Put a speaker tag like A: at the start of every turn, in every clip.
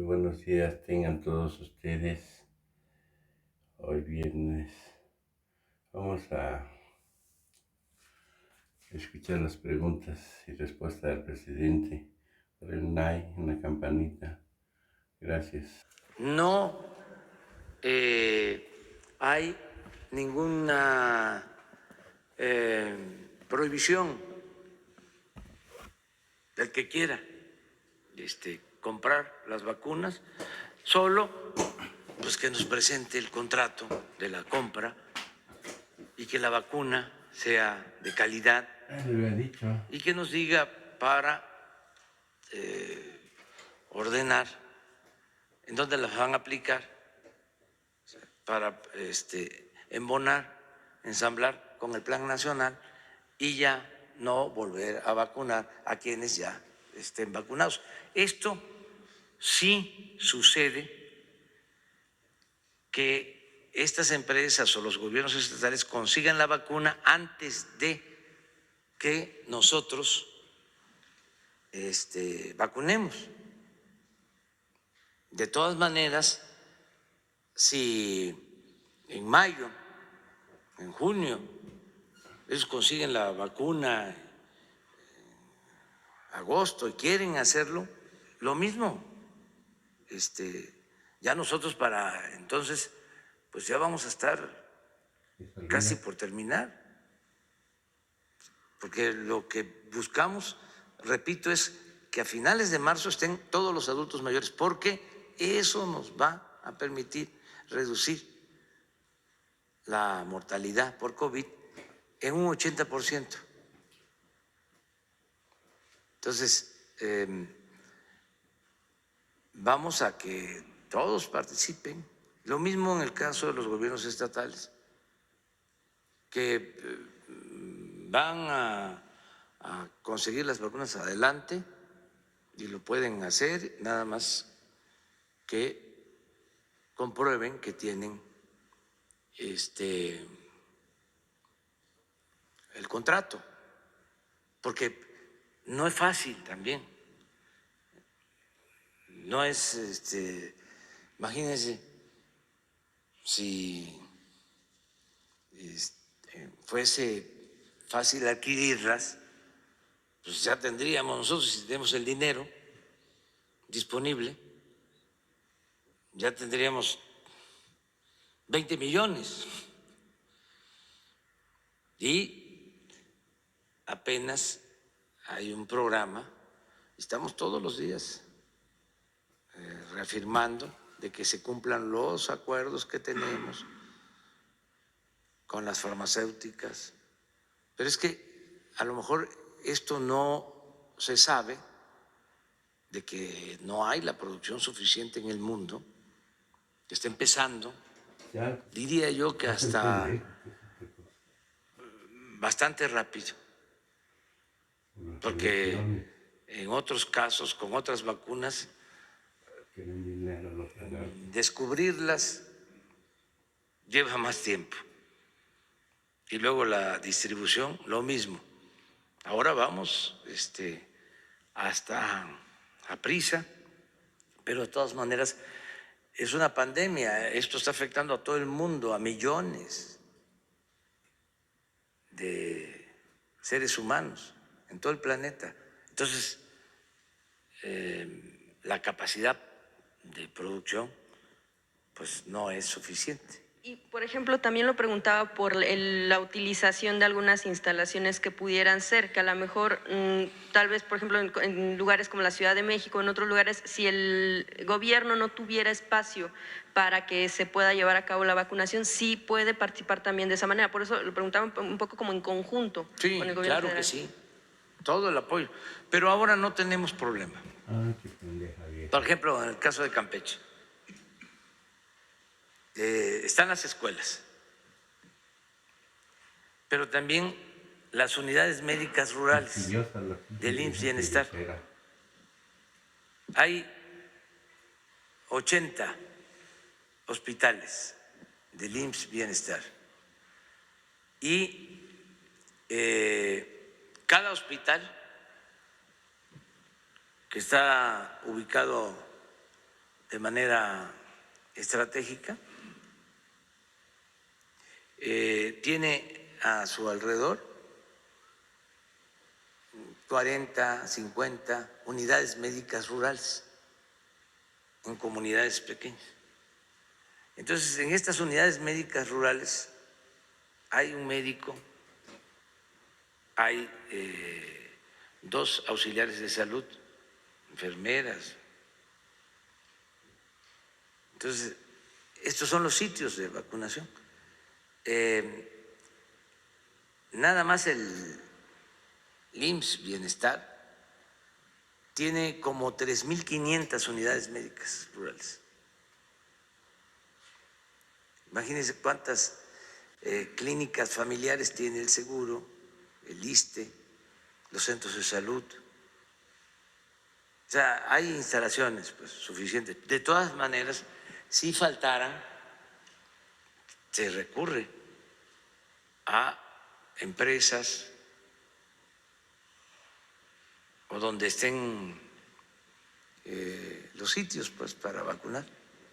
A: buenos días tengan todos ustedes. Hoy viernes vamos a escuchar las preguntas y respuestas del presidente por el NAI en la campanita. Gracias.
B: No hay ninguna prohibición del que quiera comprar las vacunas, solo pues que nos presente el contrato de la compra y que la vacuna sea de calidad
A: Lo había dicho.
B: y que nos diga para ordenar en dónde las van a aplicar, para embonar, ensamblar con el Plan Nacional y ya no volver a vacunar a quienes ya estén vacunados. Esto sí sucede, que estas empresas o los gobiernos estatales consigan la vacuna antes de que nosotros vacunemos. De todas maneras, si en mayo, en junio, ellos consiguen la vacuna en agosto y quieren hacerlo, lo mismo. Ya nosotros para entonces, pues ya vamos a estar casi por terminar, porque lo que buscamos, repito, es que a finales de marzo estén todos los adultos mayores, porque eso nos va a permitir reducir la mortalidad por COVID en un 80%. Entonces, vamos a que todos participen. Lo mismo en el caso de los gobiernos estatales, que van a conseguir las vacunas adelante y lo pueden hacer, nada más que comprueben que tienen el contrato, porque no es fácil también. No es, imagínense si fuese fácil adquirirlas, pues ya tendríamos nosotros, si tenemos el dinero disponible, ya tendríamos 20 millones y apenas hay un programa, estamos todos los días reafirmando de que se cumplan los acuerdos que tenemos con las farmacéuticas, pero es que a lo mejor esto no se sabe, de que no hay la producción suficiente en el mundo, que está empezando, diría yo que hasta bastante rápido, porque en otros casos, con otras vacunas, descubrirlas lleva más tiempo y luego la distribución, lo mismo. Ahora vamos hasta a prisa, pero de todas maneras es una pandemia, esto está afectando a todo el mundo, a millones de seres humanos en todo el planeta. Entonces, la capacidad de producción pues no es suficiente.
C: Y, por ejemplo, también lo preguntaba por la utilización de algunas instalaciones que pudieran ser, que a lo mejor, tal vez, por ejemplo, en lugares como la Ciudad de México, en otros lugares, si el gobierno no tuviera espacio para que se pueda llevar a cabo la vacunación, sí puede participar también de esa manera. Por eso lo preguntaba un poco como en conjunto
B: sí,
C: con el gobierno
B: claro
C: federal.
B: que sí, todo el apoyo. Pero ahora no tenemos problema.
A: Qué pendeja vieja.
B: Por ejemplo, en el caso de Campeche, están las escuelas, pero también las unidades médicas rurales del IMSS Bienestar. Hay 80 hospitales del IMSS Bienestar y cada hospital que está ubicado de manera estratégica. Tiene a su alrededor 40, 50 unidades médicas rurales en comunidades pequeñas. Entonces, en estas unidades médicas rurales hay un médico, hay 2 auxiliares de salud, enfermeras. Entonces, estos son los sitios de vacunación. Nada más el IMSS Bienestar tiene como 3.500 unidades médicas rurales. Imagínense cuántas clínicas familiares tiene el seguro, el ISSSTE, los centros de salud. O sea, hay instalaciones pues, suficientes. De todas maneras, si faltaran, se recurre a empresas o donde estén los sitios pues, para vacunar.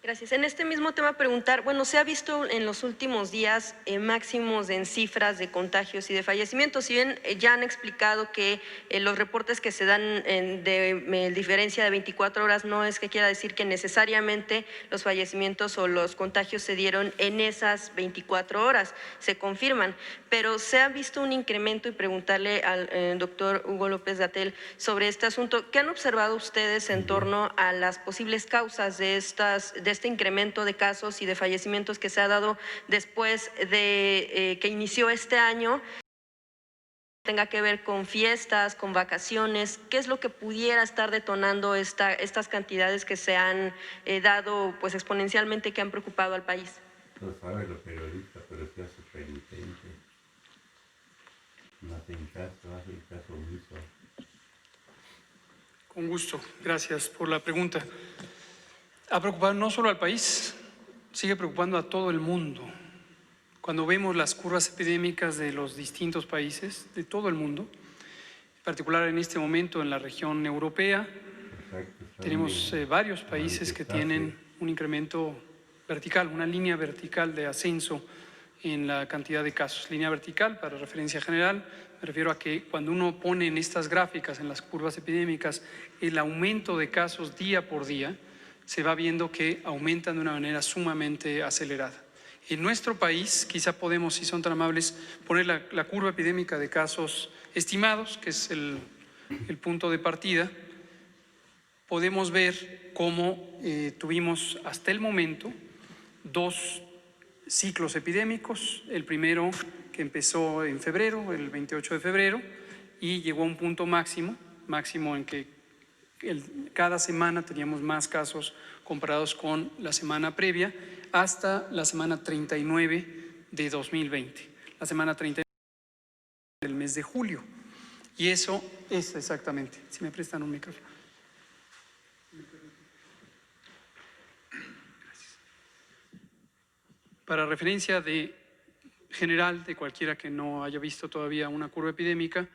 C: Gracias. En este mismo tema preguntar, bueno, se ha visto en los últimos días máximos en cifras de contagios y de fallecimientos. Si bien ya han explicado que los reportes que se dan de diferencia de 24 horas no es que quiera decir que necesariamente los fallecimientos o los contagios se dieron en esas 24 horas, se confirman, pero se ha visto un incremento y preguntarle al doctor Hugo López-Gatell sobre este asunto. ¿Qué han observado ustedes en torno a las posibles causas de este incremento de casos y de fallecimientos que se ha dado después de que inició este año? Tenga que ver con fiestas, con vacaciones, ¿qué es lo que pudiera estar detonando estas cantidades que se han dado pues exponencialmente, que han preocupado al país?
A: No sabe los periodistas, pero sea superintendente. No hacen caso omiso.
D: Con gusto, gracias por la pregunta. Ha preocupado no solo al país, sigue preocupando a todo el mundo. Cuando vemos las curvas epidémicas de los distintos países, de todo el mundo, en particular en este momento en la región europea, tenemos varios países que tienen un incremento vertical, una línea vertical de ascenso en la cantidad de casos. Línea vertical, para referencia general, me refiero a que cuando uno pone en estas gráficas, en las curvas epidémicas, el aumento de casos día por día, se va viendo que aumentan de una manera sumamente acelerada. En nuestro país, quizá podemos, si son tan amables, poner la curva epidémica de casos estimados, que es el punto de partida. Podemos ver cómo tuvimos hasta el momento 2 ciclos epidémicos. El primero que empezó en febrero, el 28 de febrero, y llegó a un punto máximo en que cada semana teníamos más casos comparados con la semana previa, hasta la semana 39 de 2020. La semana 39 del mes de julio. Y eso es exactamente, si me prestan un micrófono. Para referencia general de cualquiera que no haya visto todavía una curva epidémica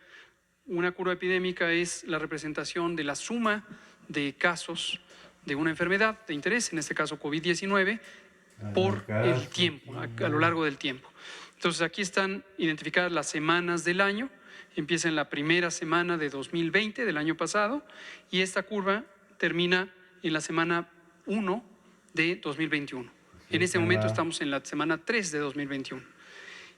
D: es la representación de la suma de casos de una enfermedad de interés, en este caso COVID-19, por el tiempo, a lo largo del tiempo. Entonces aquí están identificadas las semanas del año, empieza en la primera semana de 2020, del año pasado, y esta curva termina en la semana 1 de 2021. En este momento estamos en la semana 3 de 2021.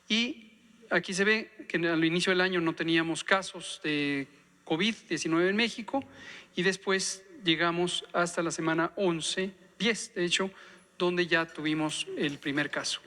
D: Y aquí se ve que al inicio del año no teníamos casos de COVID-19 en México, y después llegamos hasta la semana 10 de hecho, donde ya tuvimos el primer caso.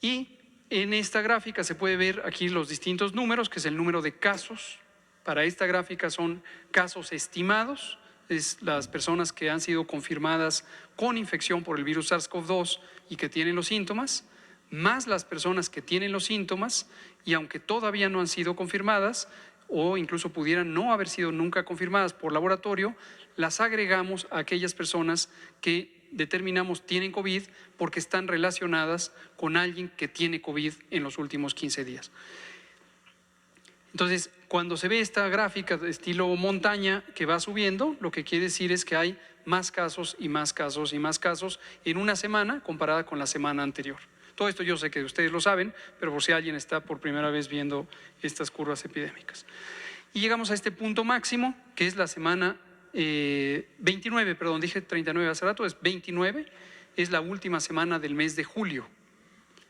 D: Y en esta gráfica se puede ver aquí los distintos números, que es el número de casos. Para esta gráfica son casos estimados, es las personas que han sido confirmadas con infección por el virus SARS-CoV-2 y que tienen los síntomas, más las personas que tienen los síntomas y aunque todavía no han sido confirmadas o incluso pudieran no haber sido nunca confirmadas por laboratorio, las agregamos a aquellas personas que determinamos tienen COVID porque están relacionadas con alguien que tiene COVID en los últimos 15 días. Entonces, cuando se ve esta gráfica de estilo montaña que va subiendo, lo que quiere decir es que hay más casos y más casos y más casos en una semana comparada con la semana anterior. Todo esto yo sé que ustedes lo saben, pero por si alguien está por primera vez viendo estas curvas epidémicas. Y llegamos a este punto máximo, que es la semana 29, perdón, dije 39 hace rato, es 29, es la última semana del mes de julio.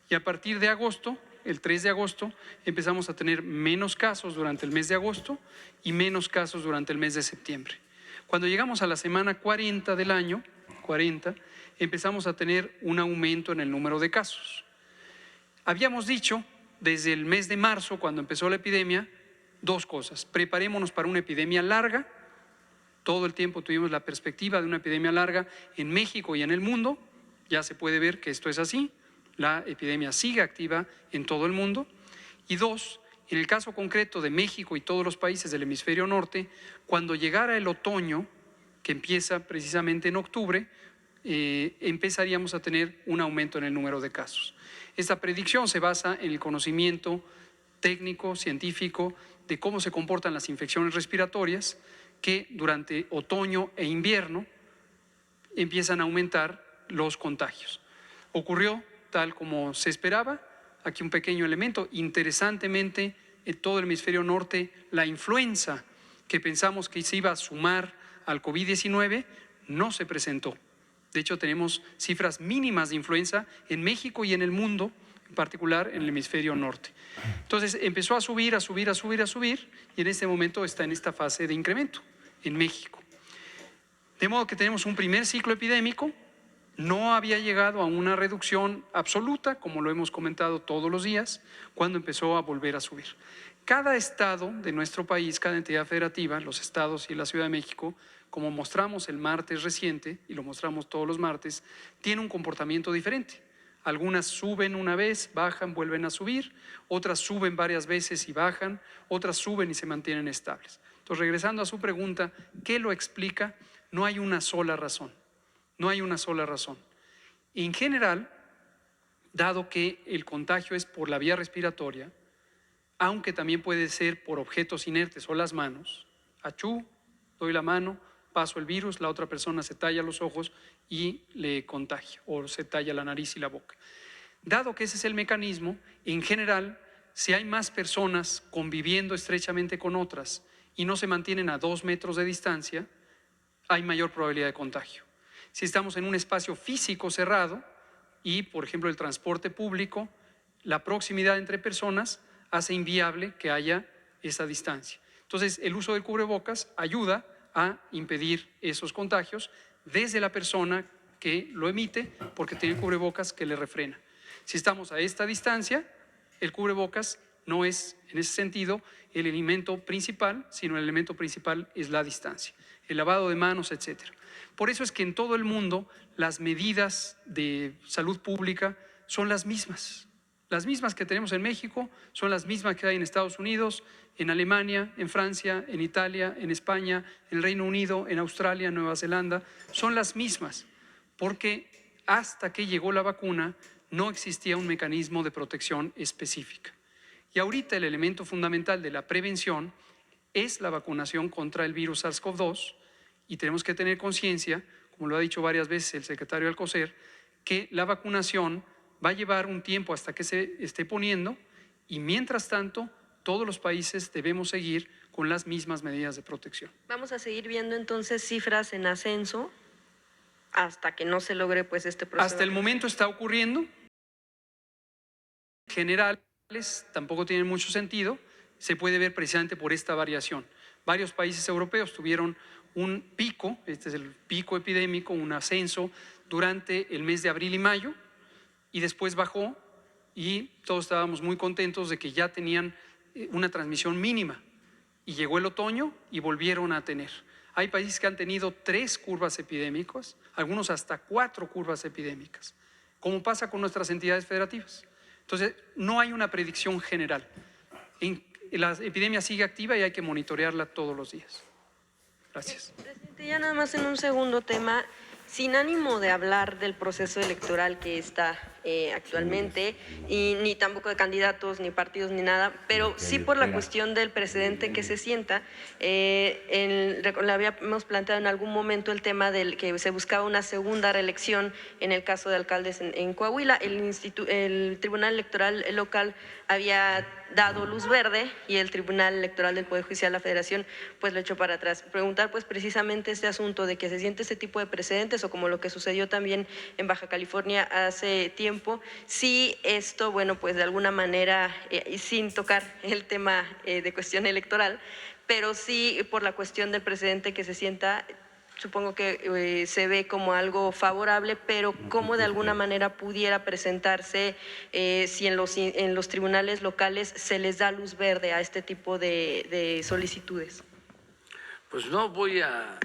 D: Y a partir de agosto, el 3 de agosto, empezamos a tener menos casos durante el mes de agosto y menos casos durante el mes de septiembre. Cuando llegamos a la semana 40 del año, 40, empezamos a tener un aumento en el número de casos. Habíamos dicho desde el mes de marzo, cuando empezó la epidemia, dos cosas: preparémonos para una epidemia larga. Todo el tiempo tuvimos la perspectiva de una epidemia larga en México y en el mundo. Ya se puede ver que esto es así. La epidemia sigue activa en todo el mundo. Y dos, en el caso concreto de México y todos los países del hemisferio norte, cuando llegara el otoño, que empieza precisamente en octubre, empezaríamos a tener un aumento en el número de casos. Esta predicción se basa en el conocimiento técnico, científico, de cómo se comportan las infecciones respiratorias, que durante otoño e invierno empiezan a aumentar los contagios. Ocurrió tal como se esperaba. Aquí un pequeño elemento. Interesantemente, en todo el hemisferio norte, la influenza que pensamos que se iba a sumar al COVID-19 no se presentó. De hecho, tenemos cifras mínimas de influenza en México y en el mundo, en particular en el hemisferio norte. Entonces empezó a subir, a subir, a subir, a subir, y en este momento está en esta fase de incremento en México. De modo que tenemos un primer ciclo epidémico. No había llegado a una reducción absoluta, como lo hemos comentado todos los días, cuando empezó a volver a subir. Cada estado de nuestro país, cada entidad federativa, los estados y la Ciudad de México, como mostramos el martes reciente, y lo mostramos todos los martes, tiene un comportamiento diferente. Algunas suben una vez, bajan, vuelven a subir, otras suben varias veces y bajan, otras suben y se mantienen estables. Entonces, regresando a su pregunta, ¿qué lo explica? No hay una sola razón. No hay una sola razón. En general, dado que el contagio es por la vía respiratoria, aunque también puede ser por objetos inertes o las manos, achú, doy la mano, paso el virus, la otra persona se talla los ojos y le contagia, o se talla la nariz y la boca. Dado que ese es el mecanismo, en general, si hay más personas conviviendo estrechamente con otras y no se mantienen a 2 metros de distancia, hay mayor probabilidad de contagio. Si estamos en un espacio físico cerrado y, por ejemplo, el transporte público, la proximidad entre personas hace inviable que haya esa distancia. Entonces, el uso del cubrebocas ayuda a impedir esos contagios desde la persona que lo emite, porque tiene cubrebocas que le refrena. Si estamos a esta distancia, el cubrebocas no es, en ese sentido, el elemento principal, sino el elemento principal es la distancia, el lavado de manos, etcétera. Por eso es que en todo el mundo las medidas de salud pública son las mismas. Las mismas que tenemos en México son las mismas que hay en Estados Unidos, en Alemania, en Francia, en Italia, en España, en el Reino Unido, en Australia, en Nueva Zelanda. Son las mismas, porque hasta que llegó la vacuna no existía un mecanismo de protección específica. Y ahorita el elemento fundamental de la prevención es la vacunación contra el virus SARS-CoV-2, y tenemos que tener conciencia, como lo ha dicho varias veces el secretario Alcocer, que la vacunación va a llevar un tiempo hasta que se esté poniendo, y mientras tanto todos los países debemos seguir con las mismas medidas de protección.
C: Vamos a seguir viendo entonces cifras en ascenso hasta que no se logre pues este proceso.
D: Hasta el momento está ocurriendo. Generales tampoco tienen mucho sentido, se puede ver precisamente por esta variación. Varios países europeos tuvieron un pico, este es el pico epidémico, un ascenso durante el mes de abril y mayo, y después bajó, y todos estábamos muy contentos de que ya tenían una transmisión mínima, y llegó el otoño y volvieron a tener. Hay países que han tenido 3 curvas epidémicas, algunos hasta 4 curvas epidémicas, como pasa con nuestras entidades federativas. Entonces, no hay una predicción general. La epidemia sigue activa y hay que monitorearla todos los días. Gracias.
C: Presidente, ya nada más en un segundo tema, sin ánimo de hablar del proceso electoral que está actualmente, y ni tampoco de candidatos, ni partidos, ni nada, pero sí por la cuestión del precedente que se sienta. Le habíamos planteado en algún momento el tema del que se buscaba una segunda reelección en el caso de alcaldes en Coahuila. El Tribunal Electoral local había dado luz verde y el Tribunal Electoral del Poder Judicial de la Federación pues lo echó para atrás. Preguntar pues precisamente este asunto de que se siente este tipo de precedentes, o como lo que sucedió también en Baja California hace tiempo, si esto, bueno, pues de alguna manera, y sin tocar el tema de cuestión electoral, pero sí por la cuestión del precedente que se sienta, supongo que se ve como algo favorable, pero cómo de alguna manera pudiera presentarse si en los tribunales locales se les da luz verde a este tipo de solicitudes.
B: Pues no voy a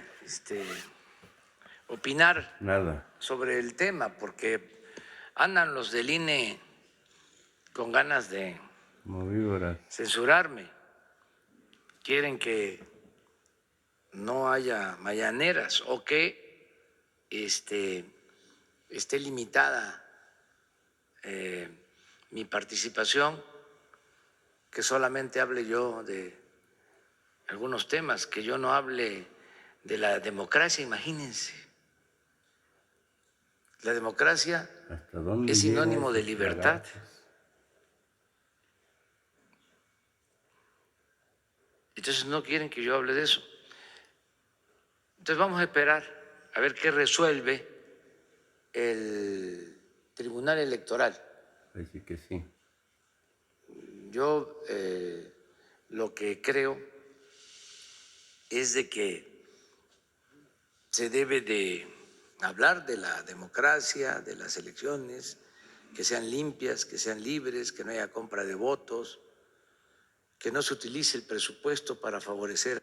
B: opinar
A: Nada.
B: sobre el tema, porque andan los del INE con ganas de
A: Como víboras.
B: censurarme. Quieren que no haya mañaneras o que esté limitada mi participación, que solamente hable yo de algunos temas, que yo no hable de la democracia, imagínense. La democracia
A: ¿Hasta dónde
B: es
A: llegan
B: sinónimo de
A: esos
B: libertad.
A: lagartos?
B: Entonces no quieren que yo hable de eso. Entonces vamos a esperar a ver qué resuelve el Tribunal Electoral.
A: Así que sí.
B: Yo lo que creo es de que se debe de hablar de la democracia, de las elecciones, que sean limpias, que sean libres, que no haya compra de votos, que no se utilice el presupuesto para favorecer